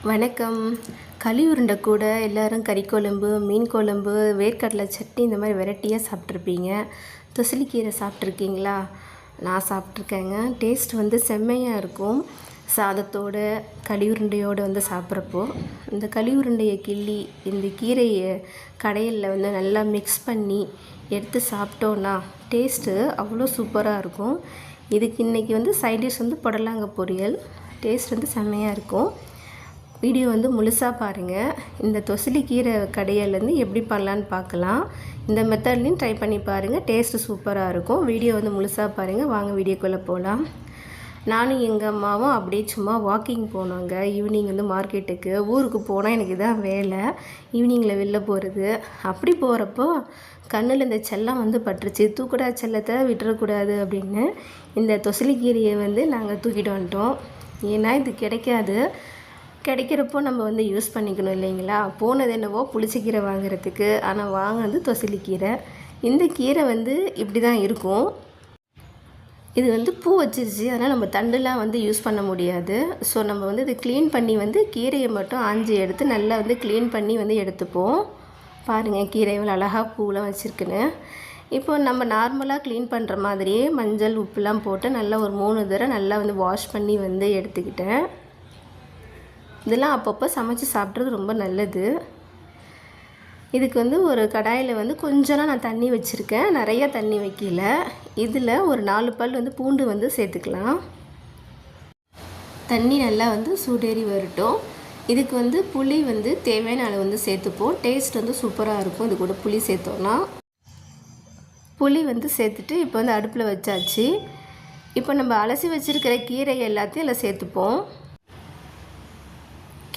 வணக்கம். களி உருண்டை கூட எல்லோரும் கறி குழம்பு, மீன் குழம்பு, வேர்க்கடலை சட்னி இந்த மாதிரி வெரைட்டியாக சாப்பிட்ருப்பீங்க. தொசலிக்கீரை சாப்பிட்ருக்கீங்களா? நான் சாப்பிட்ருக்கேங்க. டேஸ்ட் செம்மையாக இருக்கும். சாதத்தோட களி உருண்டையோடு சாப்பிட்றப்போ இந்த களி உருண்டையை கிள்ளி இந்த கீரையை கடையில் நல்லா மிக்ஸ் பண்ணி எடுத்து சாப்பிட்டோன்னா டேஸ்ட்டு அவ்வளோ சூப்பராக இருக்கும். இதுக்கு இன்றைக்கி சைட் டிஷ் புடலங்காய் பொரியல். டேஸ்ட் செம்மையாக இருக்கும். வீடியோ முழுசாக பாருங்கள். இந்த தொசலிக்கீரை கடையில் எப்படி பண்ணலான்னு பார்க்கலாம். இந்த மெத்தட்லையும் ட்ரை பண்ணி பாருங்கள். டேஸ்ட்டு சூப்பராக இருக்கும். வீடியோ முழுசாக பாருங்கள். வாங்க வீடியோக்குள்ளே போகலாம். நானும் எங்கள் அம்மாவும் அப்படியே சும்மா வாக்கிங் போனோங்க. ஈவினிங் மார்க்கெட்டுக்கு. ஊருக்கு போனால் எனக்கு இதான் வேலை. ஈவினிங்கில் வெளில போகிறது. அப்படி போகிறப்போ கண்ணில் இந்த செல்லம் பட்டுருச்சு. தூக்குடா செல்லத்தை விட்டுறக்கூடாது அப்படின்னு இந்த தொசலிக்கீரையை நாங்கள் தூக்கிட்டு வந்துட்டோம். ஏன்னா இது கிடைக்கிறப்போ நம்ம யூஸ் பண்ணிக்கணும் இல்லைங்களா? போனது என்னவோ புளிச்சக்கீரை வாங்குறதுக்கு. ஆனால் வாங்கினது தொசலிக்கீரை. இந்த கீரை இப்படி தான் இருக்கும். இது பூ வச்சிருச்சு. அதனால் நம்ம தண்டுலாம் யூஸ் பண்ண முடியாது. ஸோ நம்ம இது க்ளீன் பண்ணி கீரையை மட்டும் ஆஞ்சி எடுத்து நல்லா க்ளீன் பண்ணி எடுத்துப்போம். பாருங்கள் கீரை இவ்வளோ அழகாக பூலாம் வச்சுருக்குன்னு. இப்போ நம்ம நார்மலாக க்ளீன் பண்ணுற மாதிரியே மஞ்சள் உப்புலாம் போட்டு நல்லா ஒரு 3 தடவை நல்லா வாஷ் பண்ணி எடுத்துக்கிட்டேன். இதெல்லாம் அப்பப்போ சமைச்சு சாப்பிட்றது ரொம்ப நல்லது. இதுக்கு ஒரு கடாயில் கொஞ்சமாக நான் தண்ணி வச்சுருக்கேன். நிறையா தண்ணி வைக்கல. இதில் ஒரு 4 பல் பூண்டு சேர்த்துக்கலாம். தண்ணி நல்லா சூடேறி வரட்டும். இதுக்கு புளி தேவையான அளவு சேர்த்துப்போம். டேஸ்ட் சூப்பராக இருக்கும். இது கூட புளி சேர்த்தோன்னா. புளி சேர்த்துட்டு இப்போ அடுப்பில் வச்சாச்சு. இப்போ நம்ம அலசி வச்சுருக்கிற கீரை எல்லாத்தையும் இதில் சேர்த்துப்போம்.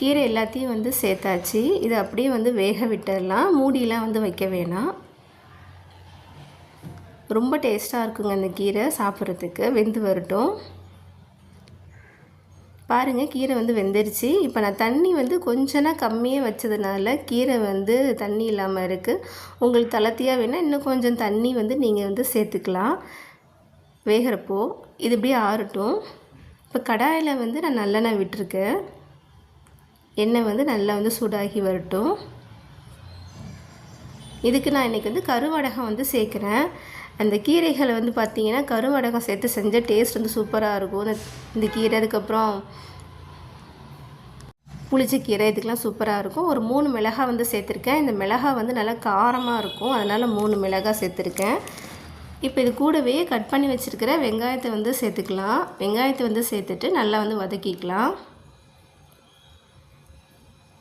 கீரை எல்லாத்தையும் சேர்த்தாச்சு. இதை அப்படியே வேக விட்டுடலாம். மூடியெலாம் வைக்க வேணாம். ரொம்ப டேஸ்ட்டாக இருக்குங்க இந்த கீரை சாப்பிட்றதுக்கு. வெந்து வரட்டும். பாருங்கள் கீரை வெந்துருச்சு. இப்போ நான் தண்ணி கொஞ்சம்னா கம்மியாக வச்சதுனால கீரை தண்ணி இல்லாமல் இருக்குது. உங்களுக்கு தளர்த்தியாக வேணால் இன்னும் கொஞ்சம் தண்ணி நீங்கள் சேர்த்துக்கலாம் வேகிறப்போ. இது இப்படியே ஆறட்டும். இப்போ கடாயில் நான் நல்லெண்ணெய் விட்டுருக்கேன். எண்ணெய் நல்லா சூடாகி வரட்டும். இதுக்கு நான் இன்றைக்கி கருவடகம் சேர்க்குறேன். அந்த கீரைகளை பார்த்திங்கன்னா கருவடகம் சேர்த்து செஞ்ச டேஸ்ட் சூப்பராக இருக்கும். இந்த கீரை அதுக்கப்புறம் புளிச்சக்கீரை இதுக்கெலாம் சூப்பராக இருக்கும். ஒரு 3 மிளகாய் சேர்த்துருக்கேன். இந்த மிளகாய் நல்லா காரமாக இருக்கும். அதனால் 3 மிளகாய் சேர்த்துருக்கேன். இப்போ இது கூடவே கட் பண்ணி வச்சுருக்கிற வெங்காயத்தை சேர்த்துக்கலாம். வெங்காயத்தை சேர்த்துட்டு நல்லா வதக்கிக்கலாம்.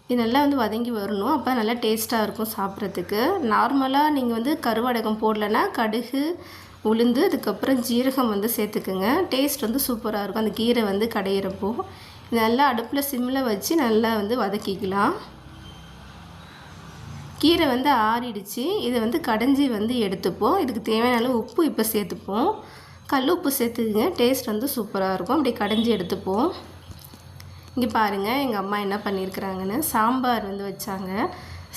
இது நல்லா வதங்கி வரணும். அப்போ நல்லா டேஸ்ட்டாக இருக்கும் சாப்பிட்றதுக்கு. நார்மலாக நீங்கள் கருவடகம் போடலைன்னா கடுகு, உளுந்து, அதுக்கப்புறம் ஜீரகம் சேர்த்துக்குங்க. டேஸ்ட் சூப்பராக இருக்கும் அந்த கீரை கடையிறப்போ. இது நல்லா அடுப்பில் சிம்மில் வச்சு நல்லா வதக்கிக்கலாம். கீரை ஆறிடுச்சு. இதை கடைஞ்சி எடுத்துப்போம். இதுக்கு தேவையான அளவு உப்பு இப்போ சேர்த்துப்போம். கல் உப்பு சேர்த்துக்குங்க. டேஸ்ட் சூப்பராக இருக்கும். அப்படியே கடைஞ்சி எடுத்துப்போம். இங்கே பாருங்கள் எங்கள் அம்மா என்ன பண்ணியிருக்கிறாங்கன்னு. சாம்பார் வச்சாங்க.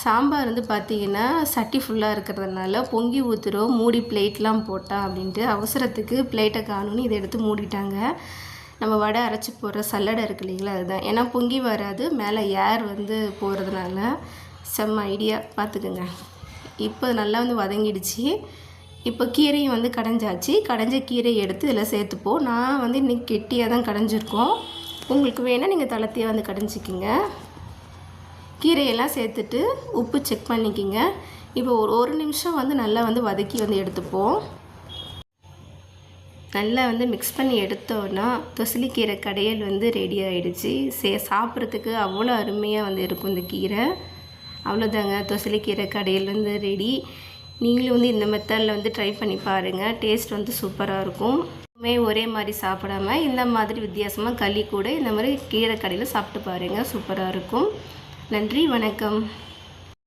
சாம்பார் பார்த்திங்கன்னா சட்டி ஃபுல்லாக இருக்கிறதுனால பொங்கி ஊற்றுறோம் மூடி பிளேட்லாம் போட்டால் அப்படின்ட்டு அவசரத்துக்கு பிளேட்டை காணுன்னு இதை எடுத்து மூடிட்டாங்க. நம்ம வடை அரைச்சி போடுற சல்லடை இருக்கு இல்லைங்களா, அதுதான். ஏன்னா பொங்கி வராது, மேலே ஏர் போகிறதுனால. செம்ம ஐடியா பார்த்துக்குங்க. இப்போ நல்லா வதங்கிடுச்சு. இப்போ கீரையும் கடைஞ்சாச்சு. கடைஞ்ச கீரையை எடுத்து இதில் சேர்த்துப்போம். நான் இன்றைக்கி கெட்டியாக தான் கடைஞ்சிருக்கோம். உங்களுக்கு வேணால் நீங்கள் தளர்த்தியாக கடைஞ்சிக்கிங்க. கீரையெல்லாம் சேர்த்துட்டு உப்பு செக் பண்ணிக்கிங்க. இப்போ ஒரு நிமிஷம் நல்லா வதக்கி எடுத்துப்போம். நல்லா மிக்ஸ் பண்ணி எடுத்தோன்னா தொசலிக்கீரை கடையல் ரெடி ஆகிடுச்சு. சாப்பிட்றதுக்கு அவ்வளோ அருமையாக இருக்கும் இந்த கீரை. அவ்வளோதாங்க, தொசலிக்கீரை கடையல் ரெடி. நீங்களும் இந்த மெத்தடில் ட்ரை பண்ணி பாருங்கள். டேஸ்ட் சூப்பராக இருக்கும். ஒரே மாதிரி சாப்பிடாம இந்த மாதிரி வித்தியாசமாக களி கூட இந்த மாதிரி கீரை கடையில் சாப்பிட்டு பாருங்கள். சூப்பராக இருக்கும். நன்றி, வணக்கம்.